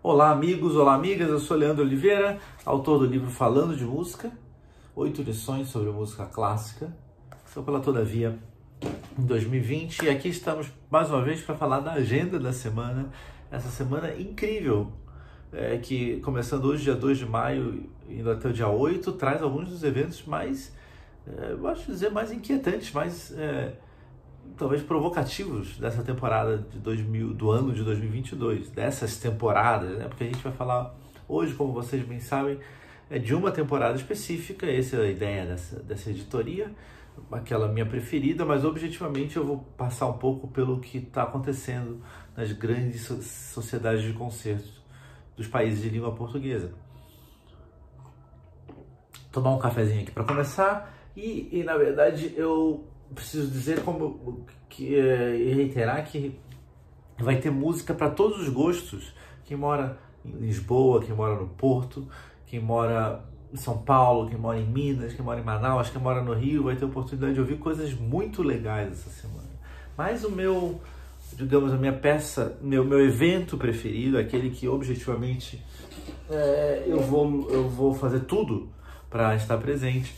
Olá amigos, olá amigas, eu sou Leandro Oliveira, autor do livro Falando de Música, 8 lições sobre música clássica, sou pela Todavia em 2020 e aqui estamos mais uma vez para falar da agenda da semana, essa semana incrível, que começando hoje, dia 2 de maio, indo até o dia 8, traz alguns dos eventos mais, eu acho dizer, mais inquietantes, mais talvez provocativos dessa temporada do ano de 2022, dessas temporadas, né? Porque a gente vai falar hoje, como vocês bem sabem, de uma temporada específica. Essa é a ideia dessa editoria, aquela minha preferida, mas objetivamente eu vou passar um pouco pelo que está acontecendo nas grandes sociedades de concertos dos países de língua portuguesa. Tomar um cafezinho aqui para começar e na verdade eu preciso dizer e reiterar que vai ter música para todos os gostos. Quem mora em Lisboa, quem mora no Porto, quem mora em São Paulo, quem mora em Minas, quem mora em Manaus, quem mora no Rio, vai ter a oportunidade de ouvir coisas muito legais essa semana. Mas o meu, digamos, a minha peça, meu evento preferido, aquele que objetivamente eu vou fazer tudo para estar presente,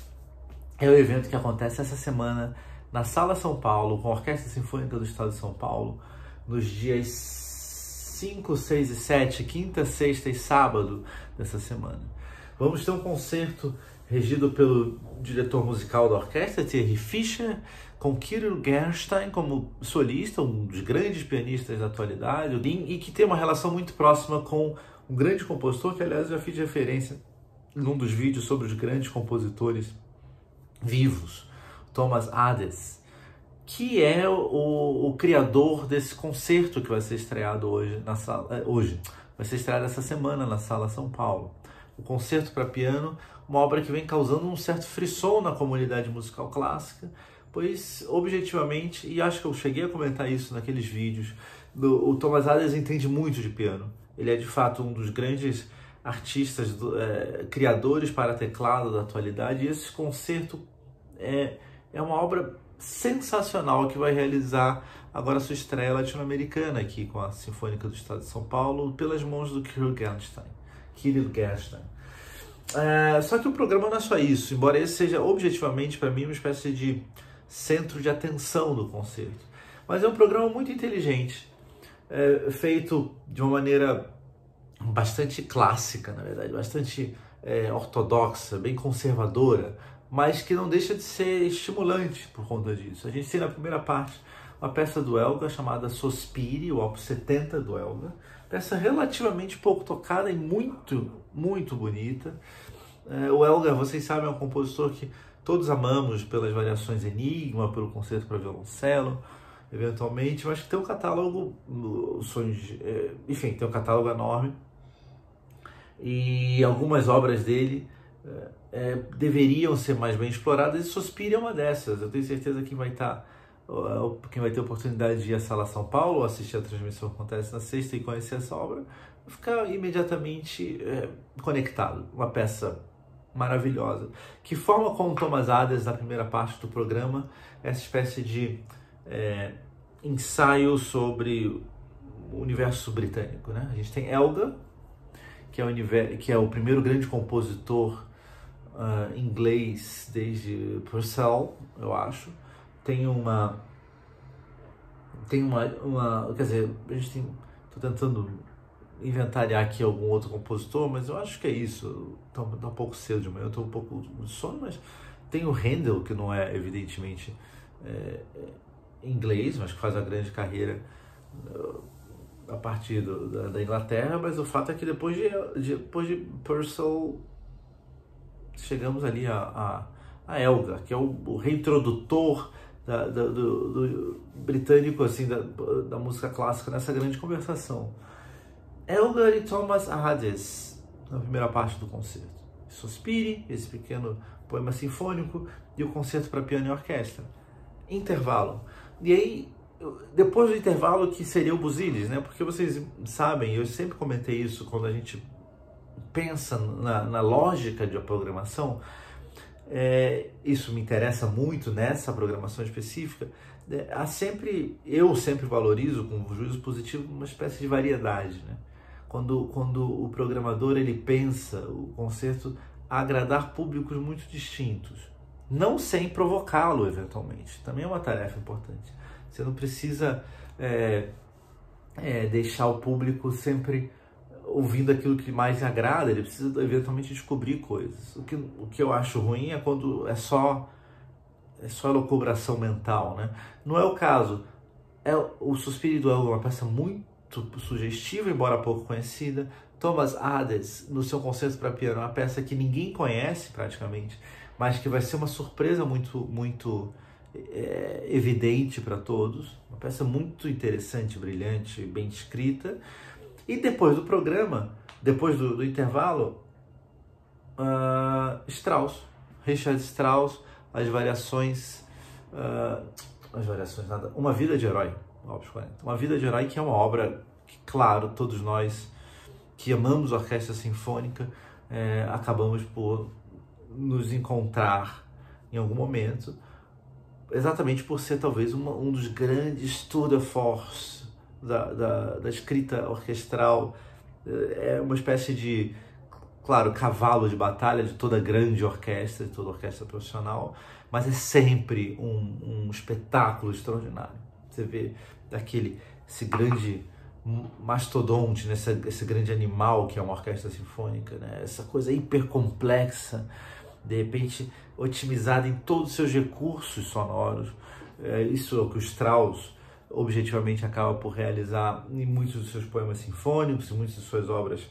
é o evento que acontece essa semana na Sala São Paulo, com a Orquestra Sinfônica do Estado de São Paulo, nos dias 5, 6 e 7, quinta, sexta e sábado dessa semana. Vamos ter um concerto regido pelo diretor musical da orquestra, Thierry Fischer, com Kirill Gershwin como solista, um dos grandes pianistas da atualidade, e que tem uma relação muito próxima com um grande compositor, que aliás eu já fiz referência num dos vídeos sobre os grandes compositores vivos, Thomas Adès, que é o criador desse concerto que vai ser estreado vai ser estreado essa semana na Sala São Paulo. O Concerto para Piano, uma obra que vem causando um certo frisson na comunidade musical clássica, pois objetivamente, e acho que eu cheguei a comentar isso naqueles vídeos, o Thomas Adès entende muito de piano. Ele é de fato um dos grandes artistas, criadores para teclado da atualidade, e esse concerto é uma obra sensacional que vai realizar agora sua estreia latino-americana aqui com a Sinfônica do Estado de São Paulo, pelas mãos do Kirill Gershwin. Só que o programa não é só isso, embora esse seja objetivamente para mim uma espécie de centro de atenção do concerto. Mas é um programa muito inteligente, feito de uma maneira bastante clássica, na verdade, bastante ortodoxa, bem conservadora, mas que não deixa de ser estimulante por conta disso. A gente tem na primeira parte uma peça do Elgar chamada Sospiri, o Opus 70 do Elgar, peça relativamente pouco tocada e muito, muito bonita. O Elgar, vocês sabem, é um compositor que todos amamos pelas variações Enigma, pelo concerto para violoncelo, eventualmente, mas que tem um catálogo, enfim, tem um catálogo enorme, e algumas obras dele deveriam ser mais bem exploradas, e Sospiri é uma dessas. Eu tenho certeza que quem vai ter a oportunidade de ir à Sala São Paulo, assistir a transmissão que acontece na sexta e conhecer essa obra, vai ficar imediatamente conectado. Uma peça maravilhosa, que forma com o Thomas Adès na primeira parte do programa essa espécie de ensaio sobre o universo britânico, né? A gente tem Elgar, que é o primeiro grande compositor inglês desde Purcell, eu acho. Quer dizer, tô tentando inventariar aqui algum outro compositor, mas eu acho que é isso. Tá um pouco cedo de manhã, eu tô um pouco de sono, mas tem o Handel, que não é evidentemente inglês, mas que faz uma grande carreira a partir da Inglaterra, mas o fato é que depois de Purcell chegamos ali a Elgar, que é o reintrodutor do britânico, assim, da música clássica nessa grande conversação. Elgar e Thomas Adès na primeira parte do concerto. Sospiri, esse pequeno poema sinfônico, e o Concerto para Piano e Orquestra. Intervalo. E aí, depois do intervalo, que seria o Busilis, né? Porque vocês sabem, eu sempre comentei isso quando a gente pensa na lógica de programação, isso me interessa muito nessa programação específica. Eu sempre valorizo, com juízo positivo, uma espécie de variedade, né? quando o programador ele pensa o concerto agradar públicos muito distintos, não sem provocá-lo eventualmente. Também é uma tarefa importante. Você não precisa deixar o público sempre ouvindo aquilo que mais lhe agrada, ele precisa eventualmente descobrir coisas. O que eu acho ruim é quando é só elucubração mental, né? Não é o caso. O Suspiri do Elgar é uma peça muito sugestiva, embora pouco conhecida. Thomas Hades, no seu concerto para piano, é uma peça que ninguém conhece praticamente, mas que vai ser uma surpresa muito evidente para todos. Uma peça muito interessante, brilhante, bem escrita. E depois do programa, depois do intervalo, Strauss, Richard Strauss, Uma Vida de Herói, Opus 40. Uma Vida de Herói, que é uma obra que, claro, todos nós que amamos a orquestra sinfônica acabamos por nos encontrar em algum momento, exatamente por ser talvez um dos grandes tour de force da escrita orquestral. É uma espécie de, claro, cavalo de batalha de toda grande orquestra, de toda orquestra profissional, mas é sempre um espetáculo extraordinário. Você vê esse grande mastodonte, né? esse grande animal que é uma orquestra sinfônica, né? Essa coisa hiper complexa, de repente otimizada em todos os seus recursos sonoros. Isso é o que o Strauss objetivamente acaba por realizar em muitos dos seus poemas sinfônicos, em muitas de suas obras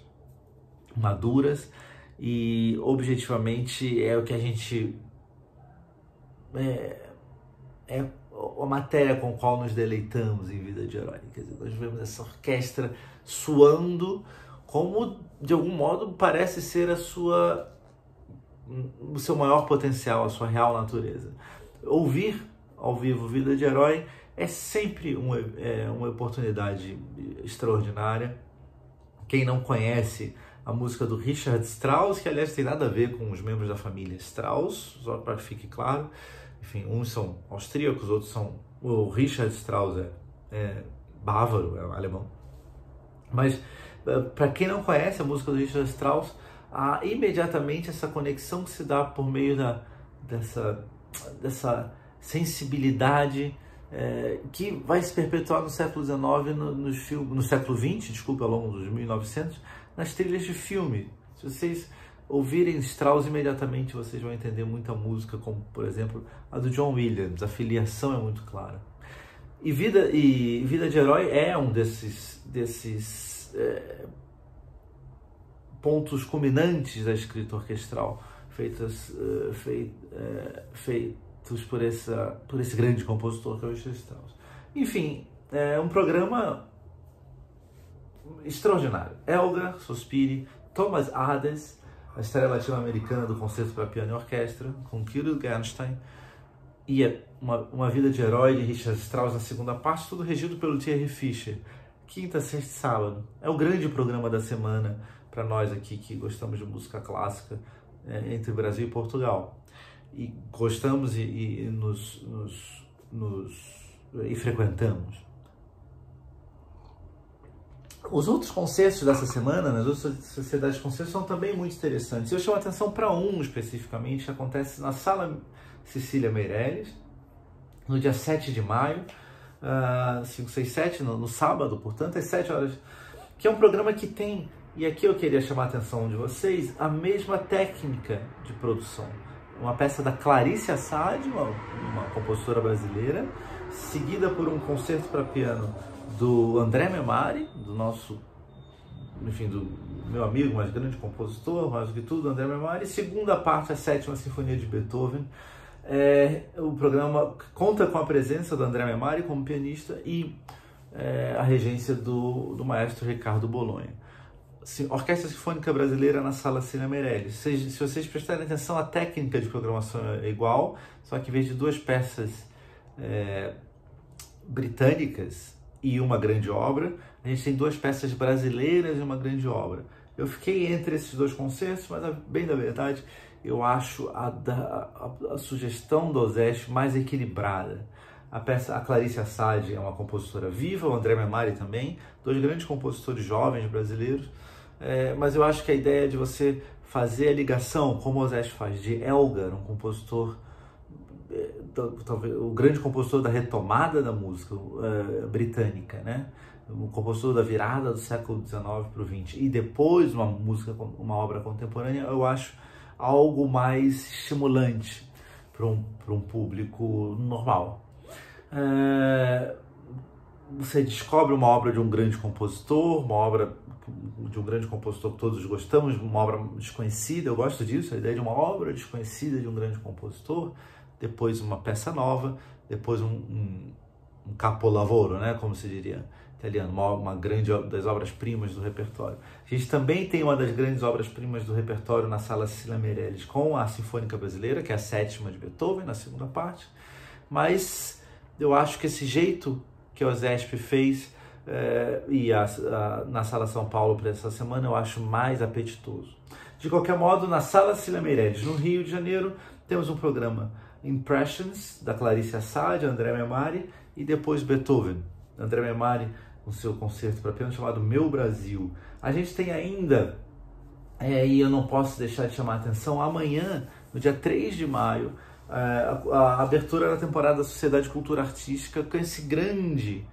maduras, e objetivamente é o que a gente a matéria com a qual nos deleitamos em Vida de Herói. Quer dizer, nós vemos essa orquestra suando como, de algum modo, parece ser o seu maior potencial, a sua real natureza. Ouvir ao vivo Vida de Herói é sempre uma oportunidade extraordinária. Quem não conhece a música do Richard Strauss, que aliás tem nada a ver com os membros da família Strauss, só para que fique claro. Enfim, uns são austríacos, outros são... O Richard Strauss é bávaro, é alemão. Mas, para quem não conhece a música do Richard Strauss, há imediatamente essa conexão que se dá por meio dessa sensibilidade que vai se perpetuar no século XIX, no século XX, desculpa, ao longo dos 1900, nas trilhas de filme. Se vocês ouvirem Strauss, imediatamente vocês vão entender muita música, como, por exemplo, a do John Williams. A filiação é muito clara. E Vida de Herói é um desses pontos culminantes da escrita orquestral, feitos por esse grande compositor que é o Richard Strauss. Enfim, é um programa extraordinário. Elgar, Suspiri, Thomas Hades, a estreia latino-americana do Concerto para Piano e Orquestra, com Kirill Gerstein, e uma Vida de Herói de Richard Strauss na segunda parte, tudo regido pelo Thierry Fischer. Quinta, sexta e sábado. É o grande programa da semana para nós aqui que gostamos de música clássica entre Brasil e Portugal. E gostamos e frequentamos. Os outros concertos dessa semana, nas outras sociedades de concertos, são também muito interessantes. Eu chamo a atenção para um especificamente, que acontece na Sala Cecília Meirelles, no dia 7 de maio, 5, 6, 7, no sábado, portanto, às 7 horas, que é um programa que tem, e aqui eu queria chamar a atenção de vocês, a mesma técnica de produção. Uma peça da Clarice Assad, uma compositora brasileira, seguida por um concerto para piano do André Memari, do meu amigo, mais grande compositor, mais do que tudo, André Memari. Segunda parte, a Sétima Sinfonia de Beethoven. O programa conta com a presença do André Memari como pianista e a regência do maestro Ricardo Bolonha. Orquestra Sinfônica Brasileira na Sala Cecília Meirelles. Se vocês prestarem atenção, a técnica de programação é igual, só que em vez de duas peças britânicas e uma grande obra, a gente tem duas peças brasileiras e uma grande obra. Eu fiquei entre esses dois concertos, mas, bem da verdade, eu acho a sugestão do Ozeste mais equilibrada. A Clarice Assad é uma compositora viva, o André Memari também, dois grandes compositores jovens brasileiros, mas eu acho que a ideia de você fazer a ligação, como o Ozeste faz, de Elgar, um compositor, talvez o grande compositor da retomada da música britânica, né? Um compositor da virada do século XIX para o XX, e depois uma obra contemporânea, eu acho algo mais estimulante para um público normal. Você descobre uma obra de um grande compositor, uma obra de um grande compositor que todos gostamos, uma obra desconhecida, eu gosto disso, a ideia de uma obra desconhecida de um grande compositor, depois uma peça nova, depois um capolavoro, né, como se diria em italiano, uma grande das obras-primas do repertório. A gente também tem uma das grandes obras-primas do repertório na Sala Cecília Meirelles com a Sinfônica Brasileira, que é a 7ª de Beethoven, na segunda parte, mas eu acho que esse jeito que a OSESP fez na Sala São Paulo para essa semana eu acho mais apetitoso. De qualquer modo, na Sala Cecília Meirelles, no Rio de Janeiro, temos um programa Impressions, da Clarice Assad, André Memari, e depois Beethoven, André Memari, com seu concerto para piano chamado Meu Brasil. A gente tem ainda, e eu não posso deixar de chamar a atenção, amanhã, no dia 3 de maio, a abertura da temporada da Sociedade Cultura Artística com esse grande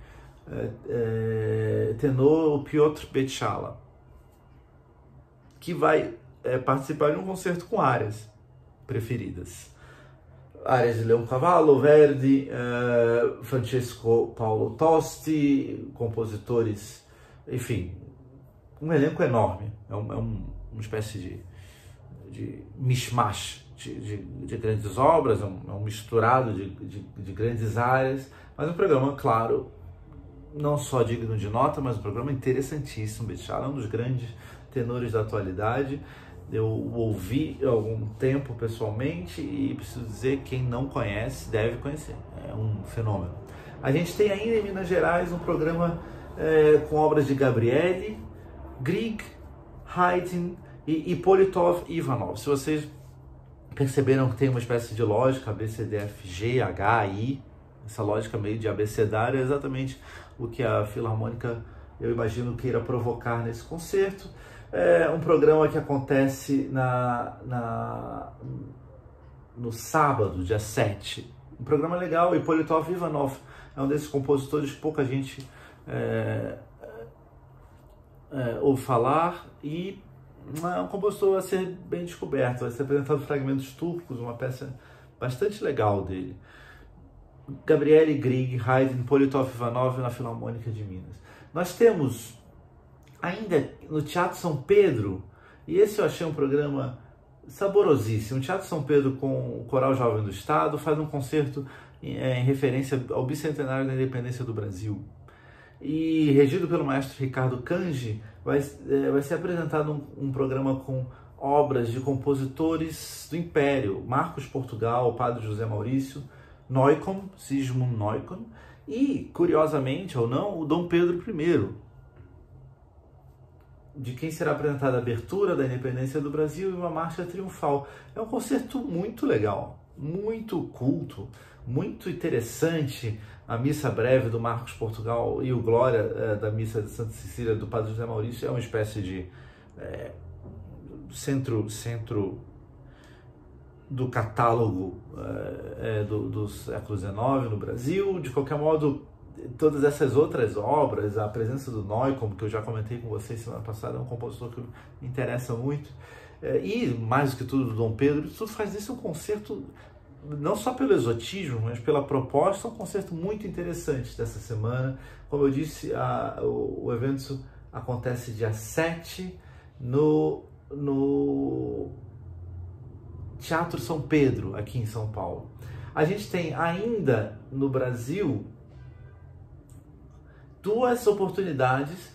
tenor, o Piotr Beczala, que vai participar de um concerto com áreas preferidas. Áreas de Leoncavallo, Verdi, Francesco Paolo Tosti, compositores, enfim, um elenco enorme. É uma espécie de mishmash de grandes obras, é um misturado de grandes áreas, mas um programa, claro, não só digno de nota, mas um programa interessantíssimo. Beczala é um dos grandes tenores da atualidade. Eu ouvi há algum tempo pessoalmente e preciso dizer, quem não conhece deve conhecer, é um fenômeno. A gente tem ainda em Minas Gerais um programa com obras de Gabrieli, Grieg, Haydn e Ippolitov Ivanov. Se vocês perceberam que tem uma espécie de lógica A, B, C, D, F, G, H, I, essa lógica meio de abecedário é exatamente o que a Filarmônica, eu imagino, queira provocar nesse concerto. É um programa que acontece no sábado, dia 7. Um programa legal. Ippolitov Ivanov é um desses compositores que pouca gente ouve falar, e é um compositor a ser bem descoberto. Vai ser apresentado Fragmentos Turcos, uma peça bastante legal dele. Gabrieli, Grieg, Haydn, Ippolitov Ivanov na Filarmônica de Minas. Nós temos ainda no Teatro São Pedro, e esse eu achei um programa saborosíssimo. O Teatro São Pedro, com o Coral Jovem do Estado, faz um concerto em referência ao bicentenário da independência do Brasil. E regido pelo maestro Ricardo Cangi, vai ser apresentado um programa com obras de compositores do Império: Marcos Portugal, o Padre José Maurício, Neukomm, Sigmund Neukomm, e, curiosamente ou não, o Dom Pedro I, de quem será apresentada a abertura da independência do Brasil e uma marcha triunfal. É um concerto muito legal, muito culto, muito interessante. A missa breve do Marcos Portugal e o Glória da missa de Santa Cecília do Padre José Maurício é uma espécie de centro do catálogo do século XIX no Brasil. De qualquer modo, todas essas outras obras, a presença do Neukomm, que eu já comentei com vocês semana passada, é um compositor que me interessa muito, e mais do que tudo do Dom Pedro, tudo faz disso um concerto, não só pelo exotismo, mas pela proposta, um concerto muito interessante dessa semana. Como eu disse, o evento acontece dia 7 no Teatro São Pedro, aqui em São Paulo. A gente tem ainda no Brasil duas oportunidades,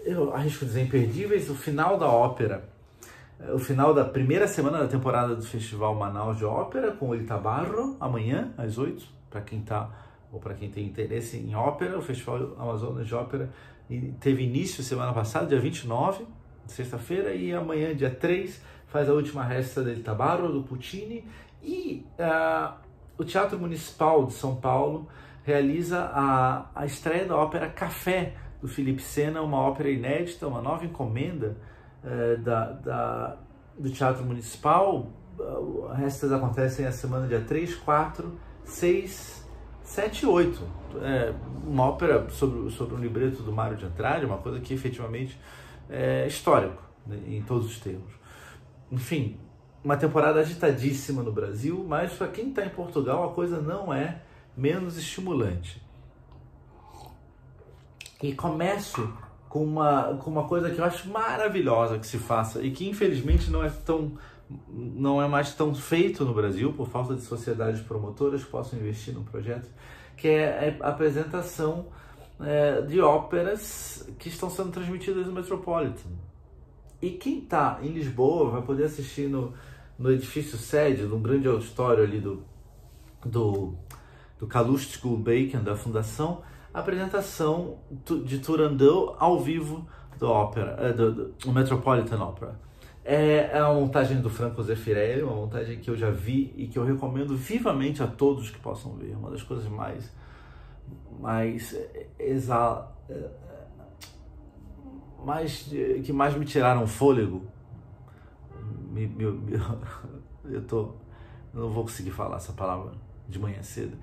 eu arrisco dizer imperdíveis: o final da ópera, o final da primeira semana da temporada do Festival Manaus de Ópera, com o El Tabarro, amanhã, às 8, para quem tem interesse em ópera. O Festival Amazonas de Ópera teve início semana passada, dia 29, sexta-feira, e amanhã, dia 3, faz a última resta do El Tabarro, do Puccini. E o Teatro Municipal de São Paulo realiza a estreia da ópera Café, do Felipe Sena, uma ópera inédita, uma nova encomenda do Teatro Municipal. Estas acontecem a semana dia 3, 4, 6, 7 e 8. Uma ópera sobre um libreto do Mário de Andrade, uma coisa que efetivamente é histórico, né, em todos os termos. Enfim, uma temporada agitadíssima no Brasil, mas para quem está em Portugal a coisa não é menos estimulante. E começo com uma coisa que eu acho maravilhosa que se faça e que infelizmente não é mais tão feito no Brasil por falta de sociedades promotoras que possam investir no projeto, que é a apresentação de óperas que estão sendo transmitidas no Metropolitan. E quem está em Lisboa vai poder assistir no edifício sede, num grande auditório ali do Calouste Gulbenkian, da Fundação, a apresentação de Turandot ao vivo do Metropolitan Opera. É uma montagem do Franco Zeffirelli, uma montagem que eu já vi e que eu recomendo vivamente a todos que possam ver. Uma das coisas que mais me tiraram o fôlego. Eu não vou conseguir falar essa palavra de manhã cedo,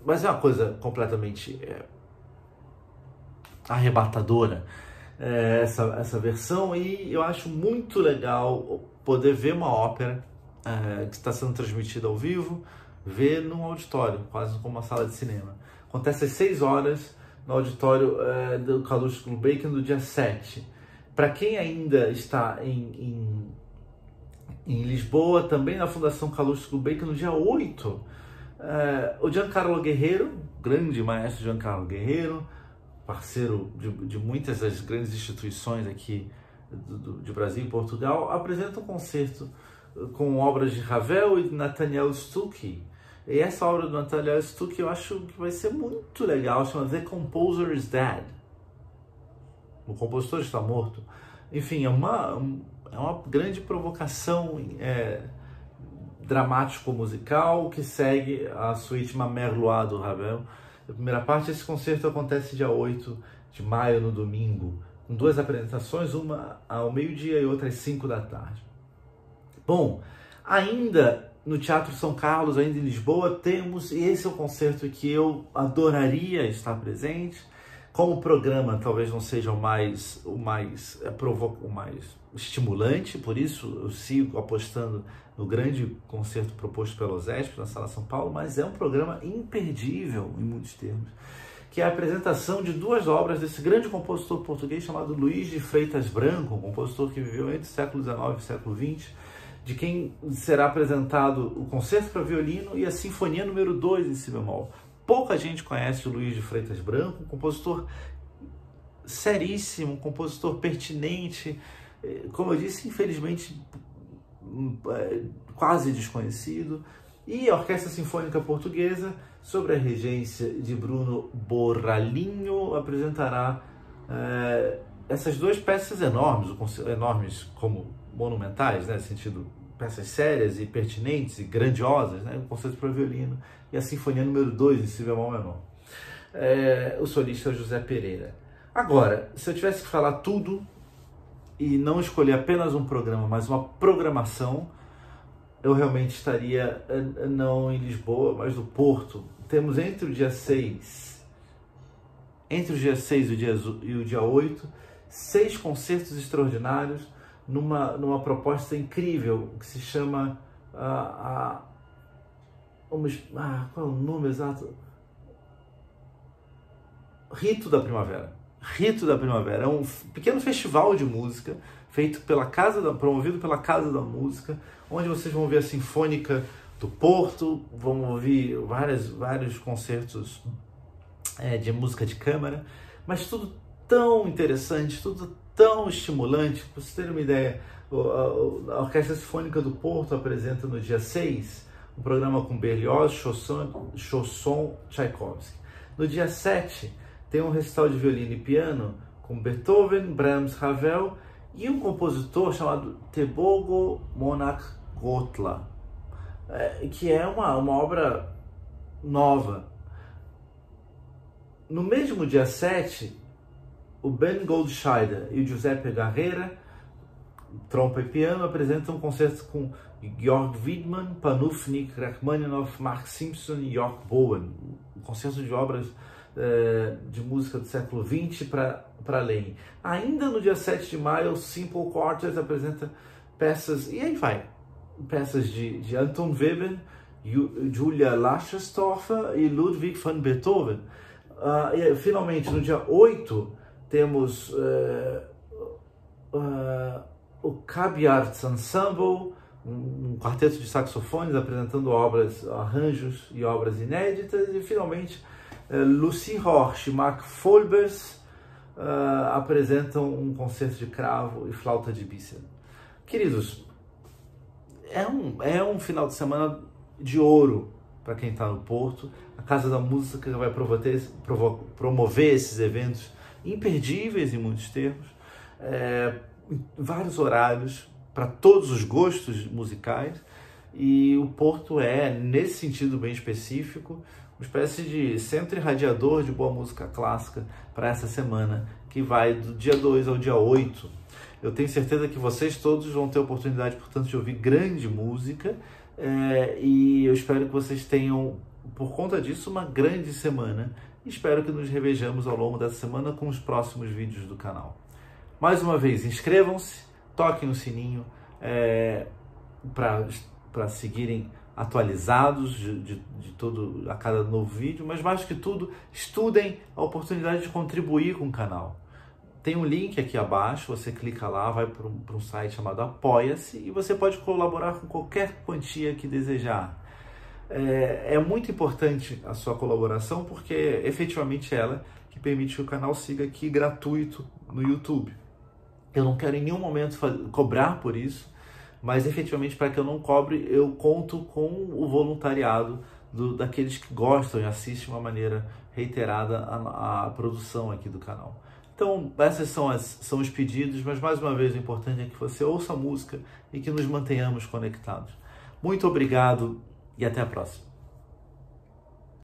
mas é uma coisa completamente arrebatadora, essa versão, e eu acho muito legal poder ver uma ópera que está sendo transmitida ao vivo, ver num auditório, quase como uma sala de cinema. Acontece às 6 horas no auditório do Calouste Gulbenkian no dia 7. Para quem ainda está em Lisboa, também na Fundação Calouste Gulbenkian no dia 8, o Giancarlo Guerreiro, grande maestro Giancarlo Guerreiro, parceiro de muitas das grandes instituições aqui de Brasil e Portugal, apresenta um concerto com obras de Ravel e de Nathaniel Stucky. E essa obra do Nathaniel Stucky eu acho que vai ser muito legal, chama The Composer is Dead. O compositor está morto. Enfim, é uma grande provocação dramático-musical que segue a suíte Ma Mère Loire do Ravel. A primeira parte, esse concerto acontece dia 8 de maio, no domingo, com 2 apresentações, uma ao meio-dia e outra às 5 da tarde. Bom, ainda no Teatro São Carlos, ainda em Lisboa, temos, e esse é o concerto que eu adoraria estar presente. Como o programa talvez não seja o mais estimulante, por isso eu sigo apostando no grande concerto proposto pela OSESP, na Sala São Paulo, mas é um programa imperdível em muitos termos, que é a apresentação de 2 obras desse grande compositor português chamado Luís de Freitas Branco, um compositor que viveu entre o século XIX e o século XX, de quem será apresentado o Concerto para Violino e a Sinfonia número 2 em si bemol. Pouca gente conhece o Luís de Freitas Branco, um compositor seríssimo, um compositor pertinente, como eu disse, infelizmente quase desconhecido. E a Orquestra Sinfônica Portuguesa, sob a regência de Bruno Borralinho, apresentará essas 2 peças enormes como monumentais, né, no sentido peças sérias e pertinentes e grandiosas, né, o Concerto para Violino e a Sinfonia número 2 em si bemol menor. O solista é José Pereira. Agora, se eu tivesse que falar tudo e não escolher apenas um programa, mas uma programação, eu realmente estaria não em Lisboa, mas no Porto. Temos entre o dia 6 e o dia 8, 6 concertos extraordinários numa proposta incrível que se chama qual é o nome exato? Rito da Primavera. Rito da Primavera é um pequeno festival de música promovido pela Casa da Música, onde vocês vão ver a Sinfônica do Porto, vão ouvir vários concertos de música de câmara, mas tudo tão interessante, tudo tão estimulante. Para vocês terem uma ideia, a Orquestra Sinfônica do Porto apresenta no dia 6 um programa com Berlioz, Chausson, Tchaikovsky. No dia 7 tem um recital de violino e piano com Beethoven, Brahms, Ravel e um compositor chamado Tebogo Monach Gotla, que é uma obra nova. No mesmo dia 7, o Ben Goldscheider e o Giuseppe Garrera, trompa e piano, apresentam um concerto com Georg Widmann, Panufnik, Rachmaninoff, Mark Simpson e York Bowen. Um concerto de obras de música do século XX para além. Ainda no dia 7 de maio, o Simple Quartet apresenta peças, e aí vai, peças de Anton Webern, Julia Lascherstoffer e Ludwig van Beethoven. E finalmente, no dia 8, temos o Kabiarts Ensemble, um quarteto de saxofones apresentando obras, arranjos e obras inéditas. E finalmente, Lucy Horsch e Mark Folbers apresentam um concerto de cravo e flauta de bíceps. Queridos, é um final de semana de ouro para quem está no Porto. A Casa da Música vai promover esses eventos imperdíveis em muitos termos, vários horários para todos os gostos musicais, e o Porto é, nesse sentido bem específico, uma espécie de centro irradiador de boa música clássica para essa semana, que vai do dia 2 ao dia 8. Eu tenho certeza que vocês todos vão ter a oportunidade, portanto, de ouvir grande música, e eu espero que vocês tenham, por conta disso, uma grande semana. Espero que nos revejamos ao longo dessa semana com os próximos vídeos do canal. Mais uma vez, inscrevam-se, toquem o sininho para seguirem atualizados de a cada novo vídeo, mas mais que tudo, estudem a oportunidade de contribuir com o canal. Tem um link aqui abaixo, você clica lá, vai para um site chamado Apoia-se e você pode colaborar com qualquer quantia que desejar. É muito importante a sua colaboração, porque efetivamente ela que permite que o canal siga aqui gratuito no YouTube. Eu não quero em nenhum momento cobrar por isso, mas efetivamente, para que eu não cobre, eu conto com o voluntariado daqueles que gostam e assistem de uma maneira reiterada a produção aqui do canal. Então, esses são os pedidos, mas mais uma vez o importante é que você ouça a música e que nos mantenhamos conectados. Muito obrigado e até a próxima.